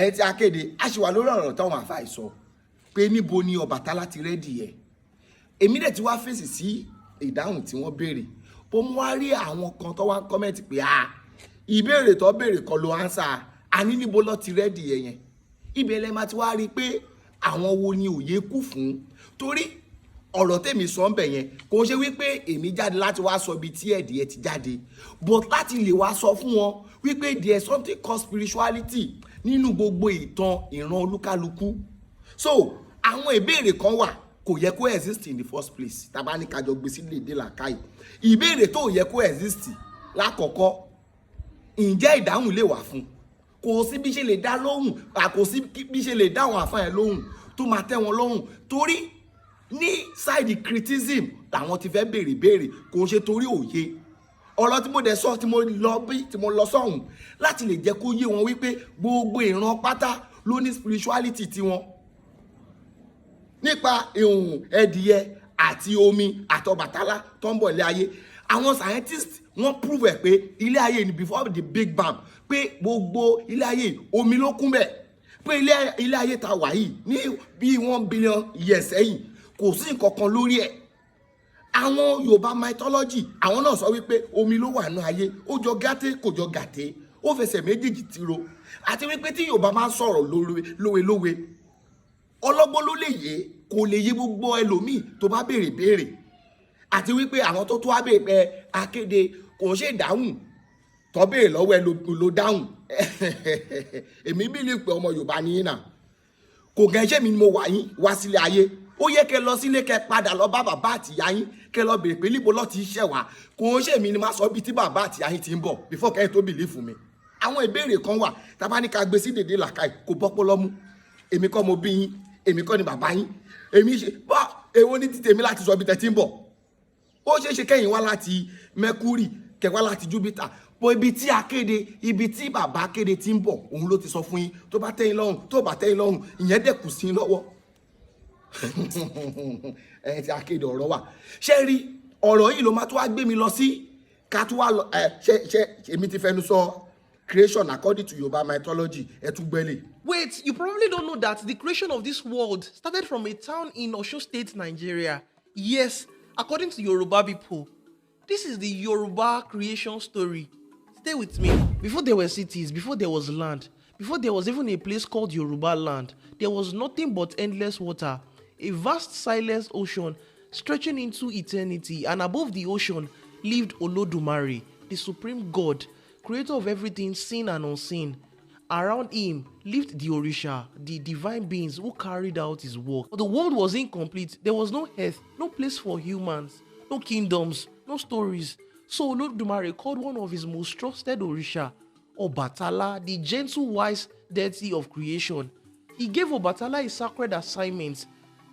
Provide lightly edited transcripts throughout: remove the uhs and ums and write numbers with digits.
ẹ ti akéde a ṣì wà lórí ọ̀rọ̀ táwọn àfáà sọ pé níbo ni Ọbàtálá ti rẹ́dì ẹ̀ èmi dẹ̀ ti wá fèsì sí ìdáhùn tí wọ́n béèrè bó mú wá rí àwọn kan tó wá kọ́mẹ̀tì pé ìbéèrè tó béèrè kan ló ánsà àní níbo ló ti rẹ́dì ẹ̀ yẹn ibẹ̀ lẹ́ máa ti wá rí pé àwọn wo ni òye kù fún torí ọ̀rọ̀ tèmi sọ ń bẹ̀ yẹn kò ń ṣe wípé èmi jáde láti wá sọ ibi tí ẹ̀dìyẹ ti jáde but láti lè wá sọ fún wọn wípé there is something called spirituality nínú gbogbo ìtàn ìran olúkálukú so àwọn ìbéèrè kan wà kò yẹ kó exist in the first place tàbá ní kájọ gbé sílé èdè làkàì ìbéèrè tó yẹ kó exist lákọ̀ọ́kọ́ ǹjẹ́ ìdáhùn lè wà fún kò sí bí ṣe lè dá lóhùn kò sí bí ṣe lè dáhùn àfáà lóhùn tó máa tẹ́ wọn lọ́rùn torí ní side criticism làwọn ti fẹ́ béèrè kò ń ṣe torí òye ọ̀rọ̀ tí mo dẹ̀ sọ tí mo lọ sọ́hùn láti lè jẹ́ kó yé wọn wípé gbogbo ìran pátá ló ní spirituality tiwọn nípa ìhùn ẹdìyẹ àti omi àtọbàtálá tó ń bọ̀ ilé ayé àwọn scientists wọ́n prove ẹ̀ pé ilé ayé ni before the big bang pé gbogbo ilé ayé omi ló kún bẹ̀ pé ilé ayé ta wà yìí ní bí 1 billion years sẹ́yìn kò sí nǹkan kan lórí ẹ̀ àwọn Yorùbá mythology àwọn náà sọ wípé omi ló wà ní ayé ó jọ gàté kò jọ gàté ó fẹsẹ̀ méjèèjì tiro àti wípé tí Yorùbá máa ń sọ̀rọ̀ lówe ọlọ́gbọ́n ló lè yé kò lè yé gbogbo ẹlòmíì tó bá béèrè àti wípé àwọn tó wá béèrè pé akéde kò ń ṣe ìdáhùn tó béèrè lọ́wọ́ ẹ ló dáhùn èmi bí lè pé ọmọ Yorùbá ní yín náà kò gẹ́ṣẹ́ mi ni mo wá sílé ayé ó yẹ kẹ́ lọ sílé kẹ́ padà lọ bá bàbá àtìyá yín kẹ́ lọ béèrè pé níbo ló ti ṣẹ̀ wá kò ń ṣe mi ni máa sọ bí tí bàbá àtìyá yín ti ń bọ̀ before kẹ́ tó bìlí fún mi àwọn ìbéèrè kan wà tábà ní ká gbé sí dèdè làkàì kò bọ́pọ̀ lọ́mú èmi kọ́ mo bí yín èmi kọ́ ni bàbá yín èmi ṣe bọ́ èwo ní títèmi láti sọ bí tẹ́ ti ń bọ̀ ó ṣeé ṣe kẹ́yìn wá láti Mercury kẹ́ wá láti Jupiter bọ́ ibi tí akéde ibi tí bàbá akéde ti ń bọ̀ òun ló ti sọ fún yín tó bá tẹ́ yín lọ́rùn tó bá tẹ́ yín lọ́rùn ìyẹn dẹ̀ kù sí lọ́wọ́ ẹ ti akéde ọ̀rọ̀ wà ṣé rí ọ̀rọ̀ yìí ló máa tó wá gbé mi lọ sí ká tó wá lọ ṣe èmi ti fẹnu sọ creation according to Yoruba mythology ẹ tún gbẹ́lẹ̀. Wait, you probably don't know that the creation of this world started from a town in Osun State, Nigeria. Yes, according to Yoruba people. This is the Yoruba creation story. Stay with me. Before there were cities, before there was land, before there was even a place called Yoruba land, there was nothing but endless water, a vast silent ocean stretching into eternity, and above the ocean lived Olodumare, the supreme god, creator of everything seen and unseen. Around him lived the Orisha, the divine beings who carried out his work. But the world was incomplete. There was no earth, no place for humans, no kingdoms, no stories. So Olodumare called one of his most trusted Orisha, Ọbàtálá, the gentle, wise deity of creation. He gave Ọbàtálá a sacred assignment: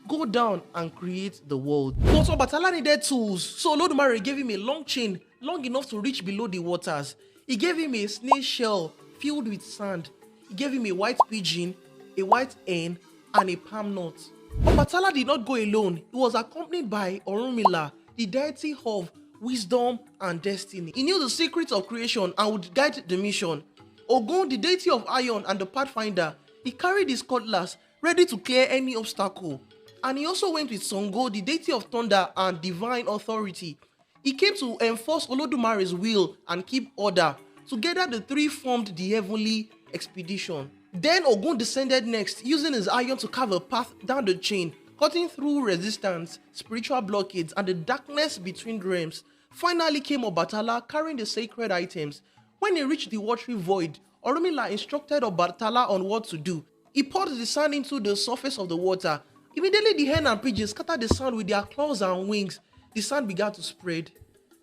go down and create the world. But Ọbàtálá needed tools, so Olodumare gave him a long chain, long enough to reach below the waters. He gave him a snail shell filled with sand. He gave him a white pigeon, a white hen, and a palm nut. Ọbàtálá did not go alone. He was accompanied by Ọ̀rúnmìlà, the deity of wisdom and destiny. He knew the secrets of creation and would guide the mission. Ogun, the deity of iron and the pathfinder, he carried his cutlass ready to clear any obstacle. And he also went with Ṣàngó, the deity of thunder and divine authority. He came to enforce Olodumare's will and keep order. Together the three formed the heavenly expedition. Then Ogun descended next, using his iron to carve a path down the chain, cutting through resistance, spiritual blockades, and the darkness between realms. Finally came Ọbàtálá carrying the sacred items. When he reached the watery void, Ọ̀rúnmìlà instructed Ọbàtálá on what to do. He poured the sand into the surface of the water. Immediately the hen and pigeons scattered the sand with their claws and wings. The sand began to spread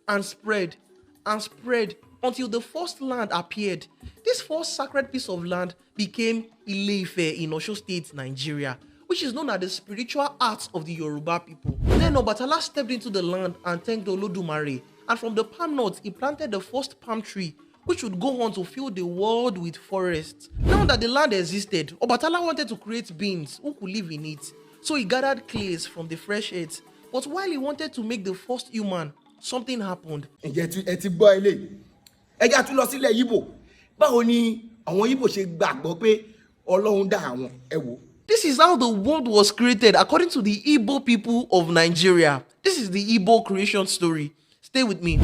and spread and spread until the first land appeared. This first sacred piece of land became Ile-Ife in Osun State, Nigeria, which is known as the spiritual heart of the Yoruba people. Then Ọbàtálá stepped into the land and thanked Olodumare, and from the palm nuts he planted the first palm tree, which would go on to fill the world with forests. Now that the land existed, Ọbàtálá wanted to create beings who could live in it, so he gathered clays from the fresh earth. But while he wanted to make the first human, something happened. Ǹjẹ́ ẹ ti gbọ́ ilé ẹ já tún lọ sílẹ̀ Ìgbò báwo ni àwọn Ìgbò ṣe gbàgbọ́ pé ọlọ́run dá àwọn ẹ wò. This is how the world was created according to the Igbo people of Nigeria. This is the Igbo creation story. Stay with me.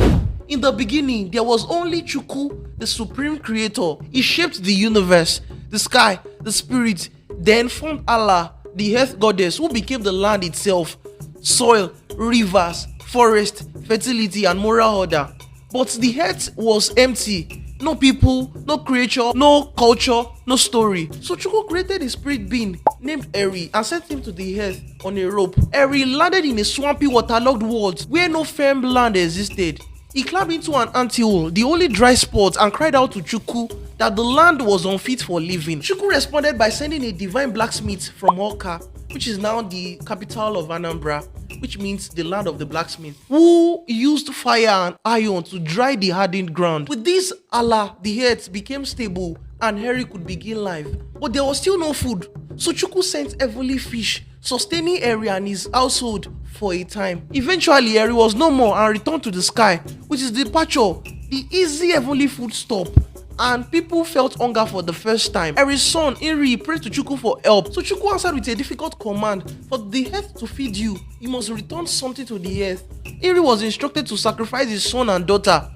In the beginning, there was only Chukwu, the supreme creator. He shaped the universe, the sky, the spirit, then formed Allah, the earth goddess, who became the land itself, soil, rivers, forest, fertility, and moral order. But the earth was empty. No people, no creature, no culture, no story. So Chukwu created a spirit being named Eri and sent him to the earth on a rope. Eri landed in a swampy, waterlogged world where no firm land existed. He climbed into an anthill, the only dry spot, and cried out to Chukwu that the land was unfit for living. Chukwu responded by sending a divine blacksmith from Awka, which is now the capital of Anambra, which means the land of the blacksmith, who used fire and iron to dry the hardened ground. With this, Allah, the earth, became stable and Eri could begin life. But there was still no food, so Chukwu sent heavenly fish, sustaining Eri and his household for a time. Eventually, Eri was no more and returned to the sky, which is departure, the easy heavenly food stop. And people felt hunger for the first time. Eri's son, Iri, prayed to Chukwu for help. So Chukwu answered with a difficult command: for the earth to feed you, you must return something to the earth. Iri was instructed to sacrifice his son and daughter.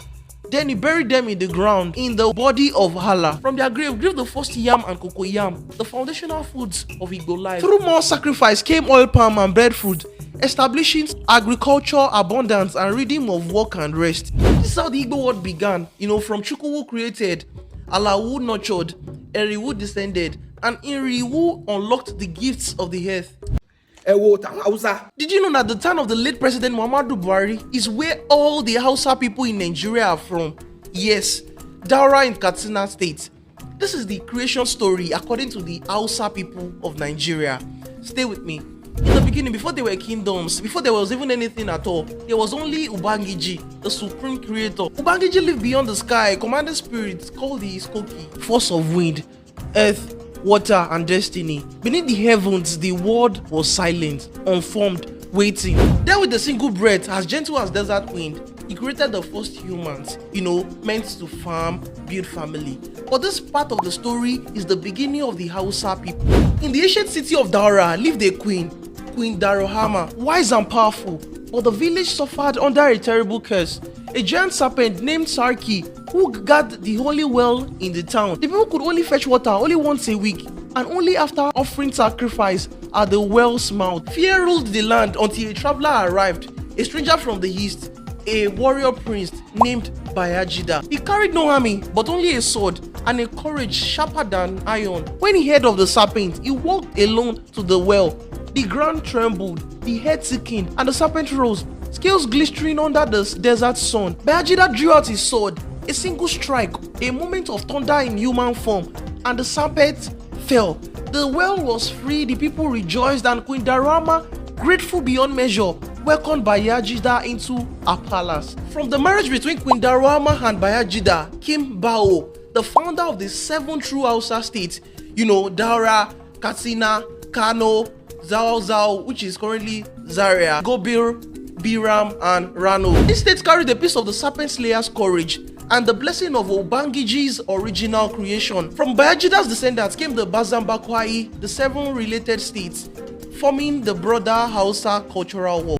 Then he buried them in the ground, in the body of Allah. From their grave grew the first yam and cocoyam, the foundational foods of Igbo life. Through more sacrifice came oil palm and breadfruit, establishing agriculture, abundance, and rhythm of work and rest. This is how the Igbo world began. From Chukwu who created, Allah who nurtured, Eri who descended, and Iri who unlocked the gifts of the earth. Did you know that the town of the late President Muhammadu Buhari is where all the Hausa people in Nigeria are from? Yes, Daura in Katsina State. This is the creation story according to the Hausa people of Nigeria. Stay with me. In the beginning, before there were kingdoms, before there was even anything at all, there was only Ubangiji, the supreme creator. Ubangiji lived beyond the sky, commanding spirits called the Iskoki, force of wind, earth, water, and destiny. Beneath the heavens, the world was silent, unformed, waiting. There with a single breath, as gentle as desert wind, he created the first humans, meant to farm, build family. But this part of the story is the beginning of the Hausa people. In the ancient city of Daura lived a queen, Queen Darohama, wise and powerful. But the village suffered under a terrible curse. A giant serpent named Sarki, who guarded the holy well in the town. The people could only fetch water only once a week, and only after offering sacrifice at the well's mouth. Fear ruled the land until a traveler arrived, a stranger from the east, a warrior prince named Bayajida. He carried no army, but only a sword and a courage sharper than iron. When he heard of the serpent, he walked alone to the well. The ground trembled, the head thickened, and the serpent rose, scales glistening under the desert sun. Bayajida drew out his sword. A single strike, a moment of thunder in human form, and the serpent fell. The well was free, the people rejoiced, and Queen Darama, grateful beyond measure, welcomed Bayajida into her palace. From the marriage between Queen Darama and Bayajida came Bao, the founder of the 7 true Hausa states, Daura, Katsina, Kano, Zao, which is currently Zaria, Gobir, Biram, and Rano. These states carried a piece of the serpent slayer's courage and the blessing of Obangiji's original creation. From Bayajida's descendants came the Bazambakwai, the 7 related states, forming the broader Hausa cultural war.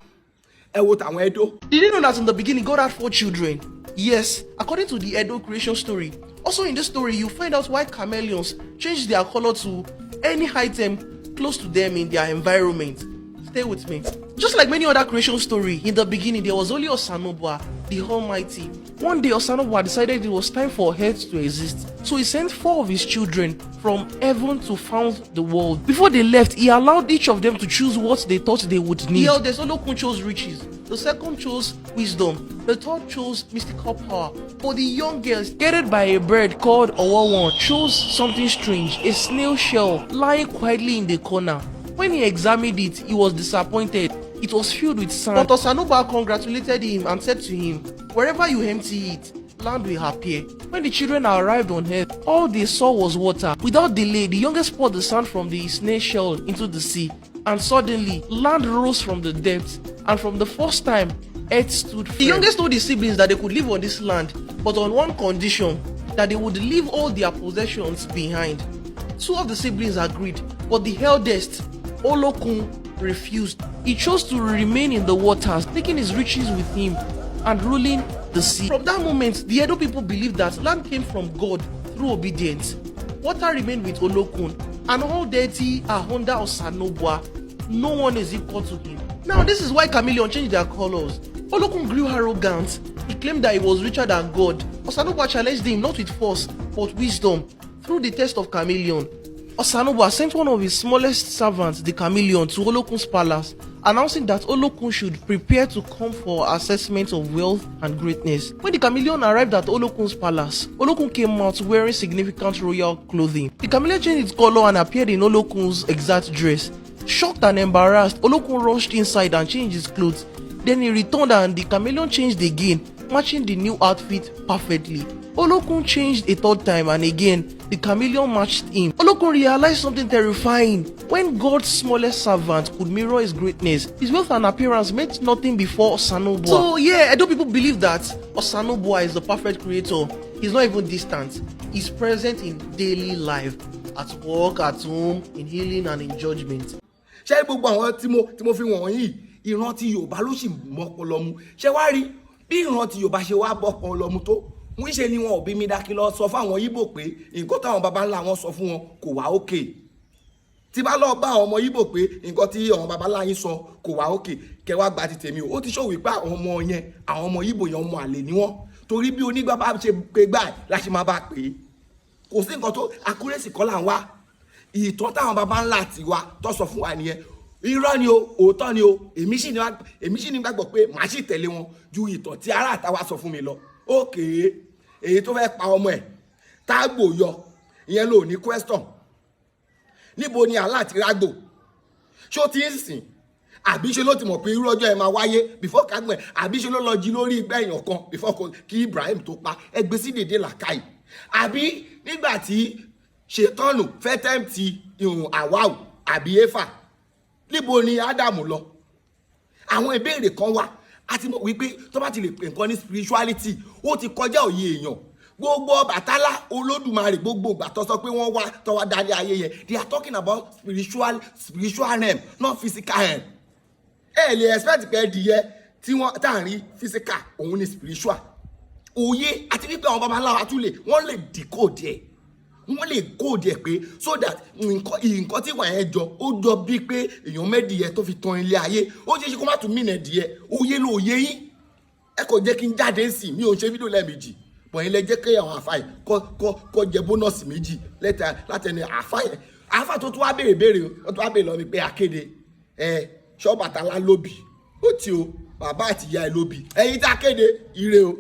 Did you know that in the beginning God had 4 children? Yes, according to the Edo creation story. Also in this story, you find out why chameleons change their color to any item close to them in their environment. Stay with me. Just like many other creation stories, in the beginning there was only Osanobua, the Almighty. One day Osanobua decided it was time for earth to exist, so he sent 4 of his children from heaven to found the world. Before they left, he allowed each of them to choose what they thought they would need. The eldest Olokun chose riches, the second chose wisdom, the third chose mystical power. But the youngest, guided by a bird called Owawan, chose something strange, a snail shell lying quietly in the corner. When he examined it, he was disappointed. It was filled with sand. But Osanuba congratulated him and said to him, "Wherever you empty it, land will appear." When the children arrived on earth, all they saw was water. Without delay, the youngest poured the sand from the snail shell into the sea, and suddenly land rose from the depths, and from the first time, earth stood firm. The youngest told his siblings that they could live on this land, but on one condition, that they would leave all their possessions behind. Two of the siblings agreed, but the eldest, Olokun, refused. He chose to remain in the waters, taking his riches with him and ruling the sea. From that moment, the Edo people believed that land came from God through obedience. Water remained with Olokun, and all deity are under Osanobua. No one is equal to him. Now, this is why chameleon changed their colors. Olokun grew arrogant. He claimed that he was richer than God. Osanobua challenged him not with force, but wisdom, through the test of chameleon. Osanobua sent one of his smallest servants, the chameleon, to Olokun's palace, announcing that Olokun should prepare to come for assessment of wealth and greatness. When the chameleon arrived at Olokun's palace, Olokun came out wearing significant royal clothing. The chameleon changed its color and appeared in Olokun's exact dress. Shocked and embarrassed, Olokun rushed inside and changed his clothes. Then he returned and the chameleon changed again, matching the new outfit perfectly. Olokun changed a third time and again, the chameleon matched him. Olokun realized something terrifying. When God's smallest servant could mirror his greatness, his wealth and appearance meant nothing before Osanobua. So yeah, Edo people believe that Osanobua is the perfect creator. He's not even distant. He's present in daily life, at work, at home, in healing and in judgment. Ṣé gbogbo àwọn tí mo fi wọ̀nyí ìran ti Yorùbá ló sì mọ́pọlọ mu? Ṣé wá rí bí ìran ti Yorùbá ṣe wá bọ́pọlọ mu tó? Wọ́n ṣe ni wọn ò bí mi dákí lọ sọ fún àwọn Igbo pé nǹkan táwọn baba ńlá wọn sọ fún wọn kò wá òkè. Tí bá lọ bá àwọn ọmọ Igbo pé nǹkan tí àwọn baba ńlá yín sọ kò wá òkè, kẹ́ wá gba ti tèmi o. Ó ti ṣòwò pé àwọn ọmọ yẹn, àwọn ọmọ Igbo yẹn ọmọ àlè ni wọ́n. Torí bí onígbà bá ṣe pé gbà la ṣe máa bá pè é. Kò sí nǹkan tó accuracy kọ́ là ń wá. Ìtàn táwọn baba ńlá ti wá tó sọ fún wa nìyẹn. Irọ́ ni o, òótọ́ ni o, èmi sì ní gbàgbọ́ pé màá sì tẹ̀lé wọn ju ìtàn tí ará àtàwá sọ fún mi lọ. Okay. Èyí tó fẹ́ pa ọmọ ẹ̀ tágbò yọ ìyẹn ló ní question. Níbo ni àlá àti rágbò? Ṣó ti ń sìn? Àbí ṣe ló ti mọ̀ pé irú ọjọ́ ẹ máa wáyé before kágbọ̀n ẹ̀? Àbí ṣe ló lọ jí lórí ìgbẹ́ èèyàn kan before kí Ibrahim tó pa ẹgbẹ́ sí dèdè làkàì? Àbí nígbà tí ṣètọ́nù fẹ́ tẹ́ǹtì ìhùn àwáwù àbí éfà, níbo ni Ádámù lọ? Àwọn ìbéèrè kan wà. A ti mọ̀ wípé tó bá ti lè pè nǹkan ní spirituality ó ti kọjá òye èèyàn. Gbogbo Ọbàtálá Olódùmarè gbogbo ìgbà tó sọ pé wọ́n wá tó wá dálé ayé yẹn, they are talking about spiritual realm, not physical realm. Ẹ lè expect pé ẹdìyẹ tí wọ́n tá à ń rí physical òun ni spiritual. Òye àti wípé àwọn babaláwa tún wọ́n lè decode ẹ̀. Wọ́n lè code ẹ̀ pé so that nǹkan tí wọ́n yẹn jọ ó jọ bíi pé èèyàn mẹ́dìyẹ tó fi tan ilé ayé ó ṣe é ṣe kó má tún mìnà ẹ̀dìyẹ òye ló òye yín. Ẹ kò jẹ́ kí n jáde sí mi ò ṣe fídíò lẹ́ẹ̀mejì bọ̀ yín lẹ jẹ́ kí àwọn àfáì kọ́ jẹ bónọ́ọ̀sì méjì látẹnu àfáì. Àfáà tó tún wá béèrè ó tún wá béèrè lọ mi pé akéde Ṣọ́bàtálá lóbì ó ti o bàbá àti ìyá ẹ lóbì ẹ̀yin tá kéde ire o.